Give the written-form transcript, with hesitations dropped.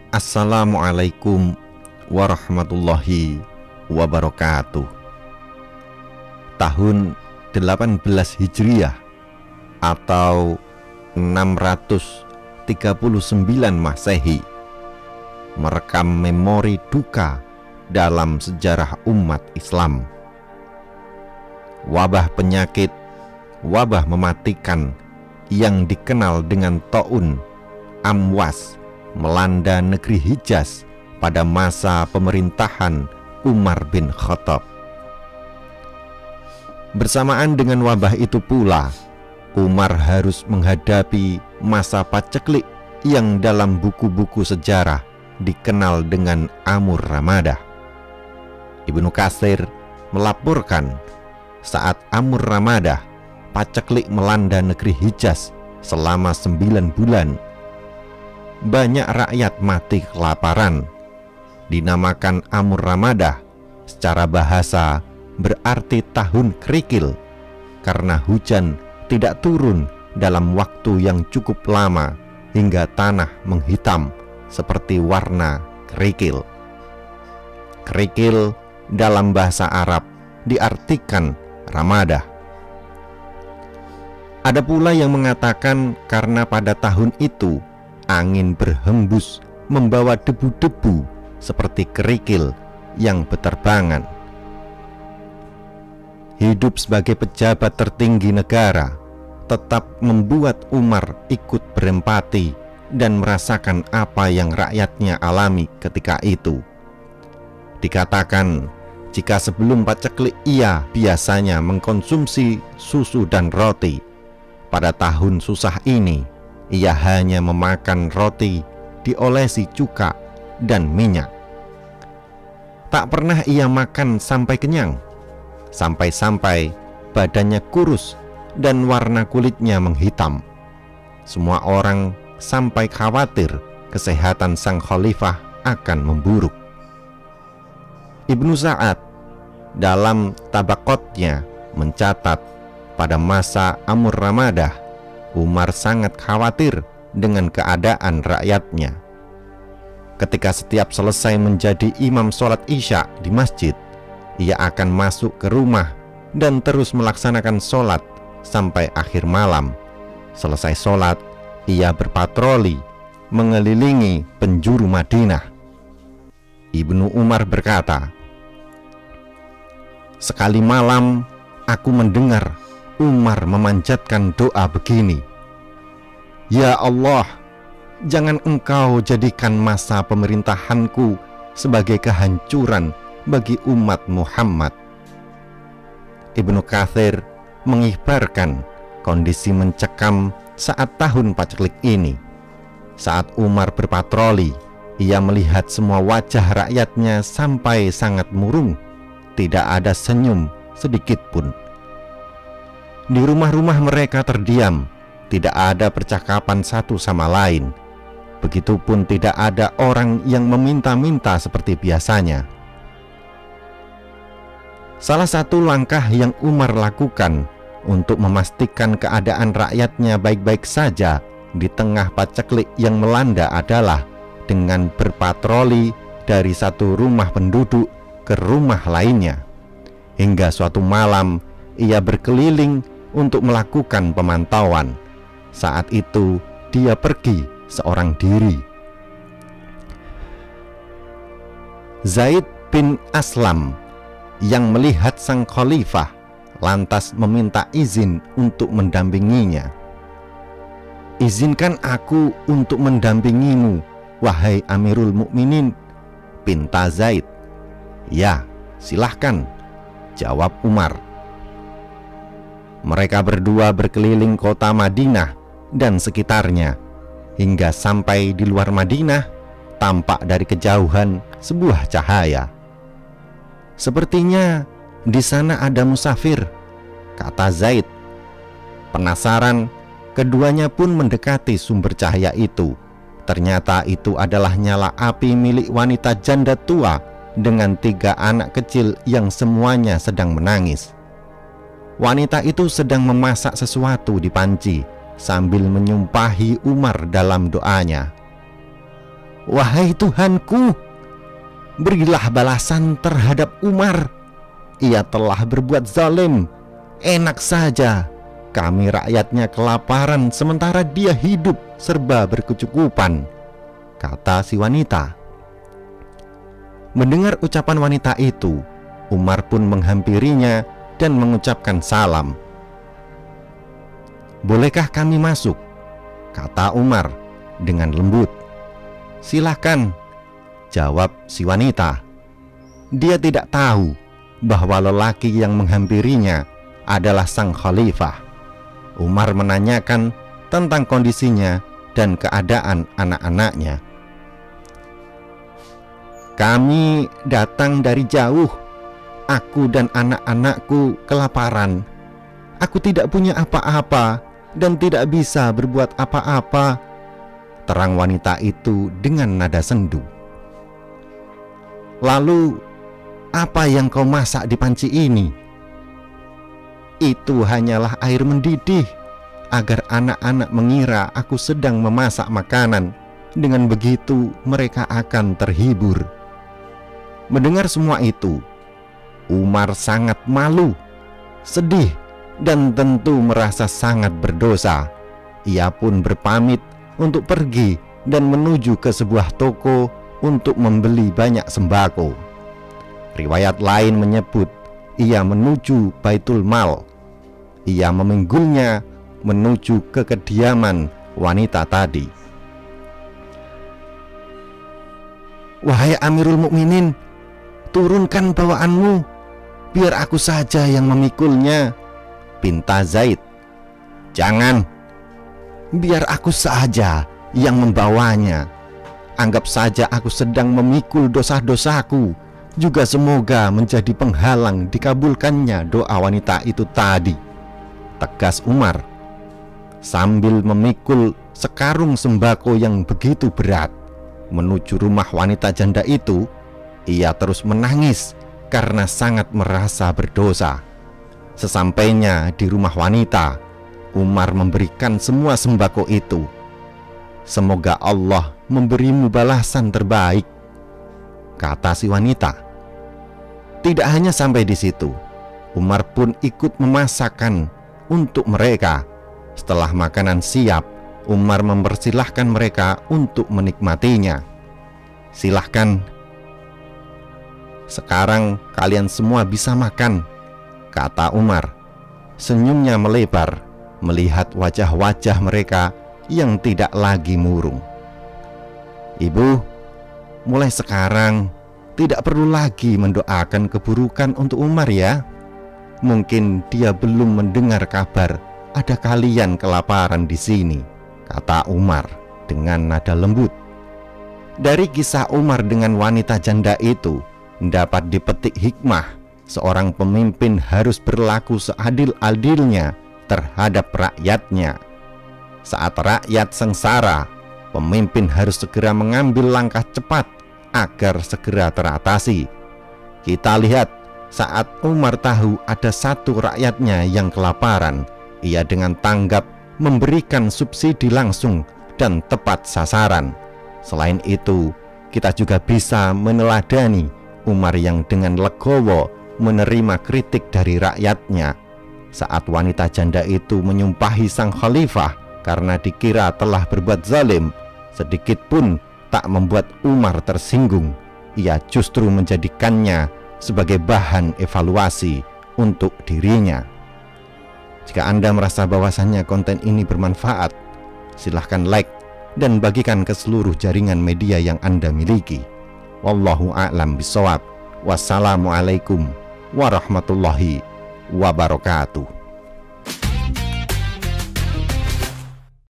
Assalamualaikum warahmatullahi wabarakatuh. Tahun 18 Hijriah atau 639 Masehi merekam memori duka dalam sejarah umat Islam. Wabah penyakit, wabah mematikan yang dikenal dengan taun Amwas melanda negeri Hijaz pada masa pemerintahan Umar bin Khattab. Bersamaan dengan wabah itu pula, Umar harus menghadapi masa paceklik yang dalam buku-buku sejarah dikenal dengan Amur Ramadah. Ibnu Katsir melaporkan saat Amur Ramadah, paceklik melanda negeri Hijaz selama 9 bulan. Banyak rakyat mati kelaparan. Dinamakan Amur Ramadah, secara bahasa berarti tahun kerikil, karena hujan tidak turun dalam waktu yang cukup lama hingga tanah menghitam seperti warna kerikil. Kerikil dalam bahasa Arab diartikan Ramadah. Ada pula yang mengatakan karena pada tahun itu angin berhembus membawa debu-debu seperti kerikil yang berterbangan. Hidup sebagai pejabat tertinggi negara tetap membuat Umar ikut berempati dan merasakan apa yang rakyatnya alami ketika itu. Dikatakan jika sebelum paceklik ia biasanya mengkonsumsi susu dan roti, pada tahun susah ini ia hanya memakan roti diolesi cuka dan minyak. Tak pernah ia makan sampai kenyang, sampai-sampai badannya kurus dan warna kulitnya menghitam. Semua orang sampai khawatir kesehatan sang khalifah akan memburuk. Ibnu Sa'ad dalam Tabaqatnya mencatat pada masa Amur Ramadah, Umar sangat khawatir dengan keadaan rakyatnya. Ketika setiap selesai menjadi imam sholat isya di masjid, ia akan masuk ke rumah dan terus melaksanakan sholat sampai akhir malam. Selesai sholat, ia berpatroli mengelilingi penjuru Madinah. Ibnu Umar berkata, "Sekali malam aku mendengar Umar memanjatkan doa begini, 'Ya Allah, jangan engkau jadikan masa pemerintahanku sebagai kehancuran bagi umat Muhammad.'" Ibnu Katsir mengibarkan kondisi mencekam saat tahun paceklik ini. Saat Umar berpatroli, ia melihat semua wajah rakyatnya sampai sangat murung, tidak ada senyum sedikit pun. Di rumah-rumah mereka terdiam, tidak ada percakapan satu sama lain. Begitupun tidak ada orang yang meminta-minta seperti biasanya. Salah satu langkah yang Umar lakukan untuk memastikan keadaan rakyatnya baik-baik saja di tengah paceklik yang melanda adalah dengan berpatroli dari satu rumah penduduk ke rumah lainnya. Hingga suatu malam ia berkeliling untuk melakukan pemantauan. Saat itu dia pergi seorang diri. Zaid bin Aslam yang melihat sang khalifah lantas meminta izin untuk mendampinginya. "Izinkan aku untuk mendampingimu, wahai Amirul Mukminin," pinta Zaid. "Ya, silahkan," jawab Umar. Mereka berdua berkeliling kota Madinah dan sekitarnya. Hingga sampai di luar Madinah, tampak dari kejauhan sebuah cahaya. "Sepertinya di sana ada musafir," kata Zaid. Penasaran, keduanya pun mendekati sumber cahaya itu. Ternyata itu adalah nyala api milik wanita janda tua dengan 3 anak kecil yang semuanya sedang menangis. Wanita itu sedang memasak sesuatu di panci sambil menyumpahi Umar dalam doanya. "Wahai Tuhanku, berilah balasan terhadap Umar. Ia telah berbuat zalim. Enak saja kami rakyatnya kelaparan sementara dia hidup serba berkecukupan," kata si wanita. Mendengar ucapan wanita itu, Umar pun menghampirinya dan mengucapkan salam. "Bolehkah kami masuk?" kata Umar dengan lembut. "Silahkan," jawab si wanita. Dia tidak tahu bahwa lelaki yang menghampirinya adalah sang khalifah. Umar menanyakan tentang kondisinya dan keadaan anak-anaknya. "Kami datang dari jauh. Aku dan anak-anakku kelaparan. Aku tidak punya apa-apa dan tidak bisa berbuat apa-apa," terang wanita itu dengan nada sendu. "Lalu, apa yang kau masak di panci ini?" "Itu hanyalah air mendidih agar anak-anak mengira aku sedang memasak makanan. Dengan begitu mereka akan terhibur." Mendengar semua itu, Umar sangat malu, sedih, dan tentu merasa sangat berdosa. Ia pun berpamit untuk pergi dan menuju ke sebuah toko untuk membeli banyak sembako. Riwayat lain menyebut ia menuju Baitul Mal. Ia meminggulnya menuju ke kediaman wanita tadi. "Wahai Amirul Mukminin, turunkan bawaanmu, biar aku saja yang memikulnya," pinta Zaid. "Jangan, biar aku saja yang membawanya. Anggap saja aku sedang memikul dosa-dosaku. Juga semoga menjadi penghalang dikabulkannya doa wanita itu tadi," tegas Umar sambil memikul sekarung sembako yang begitu berat. Menuju rumah wanita janda itu, ia terus menangis karena sangat merasa berdosa. Sesampainya di rumah wanita, Umar memberikan semua sembako itu. "Semoga Allah memberimu balasan terbaik," kata si wanita. Tidak hanya sampai di situ, Umar pun ikut memasakkan untuk mereka. Setelah makanan siap, Umar mempersilahkan mereka untuk menikmatinya. "Silahkan, sekarang kalian semua bisa makan," kata Umar. Senyumnya melebar melihat wajah-wajah mereka yang tidak lagi murung. "Ibu, mulai sekarang tidak perlu lagi mendoakan keburukan untuk Umar ya. Mungkin dia belum mendengar kabar ada kalian kelaparan di sini," kata Umar dengan nada lembut. Dari kisah Umar dengan wanita janda itu dapat dipetik hikmah, seorang pemimpin harus berlaku seadil-adilnya terhadap rakyatnya. Saat rakyat sengsara, pemimpin harus segera mengambil langkah cepat agar segera teratasi. Kita lihat saat Umar tahu ada satu rakyatnya yang kelaparan, ia dengan tanggap memberikan subsidi langsung dan tepat sasaran. Selain itu, kita juga bisa meneladani Umar yang dengan legowo menerima kritik dari rakyatnya. Saat wanita janda itu menyumpahi sang khalifah karena dikira telah berbuat zalim, sedikit pun tak membuat Umar tersinggung. Ia justru menjadikannya sebagai bahan evaluasi untuk dirinya. Jika Anda merasa bahwasannya konten ini bermanfaat, silahkan like dan bagikan ke seluruh jaringan media yang Anda miliki. Wallahu a'lam bishawab. Wassalamualaikum warahmatullahi wabarakatuh.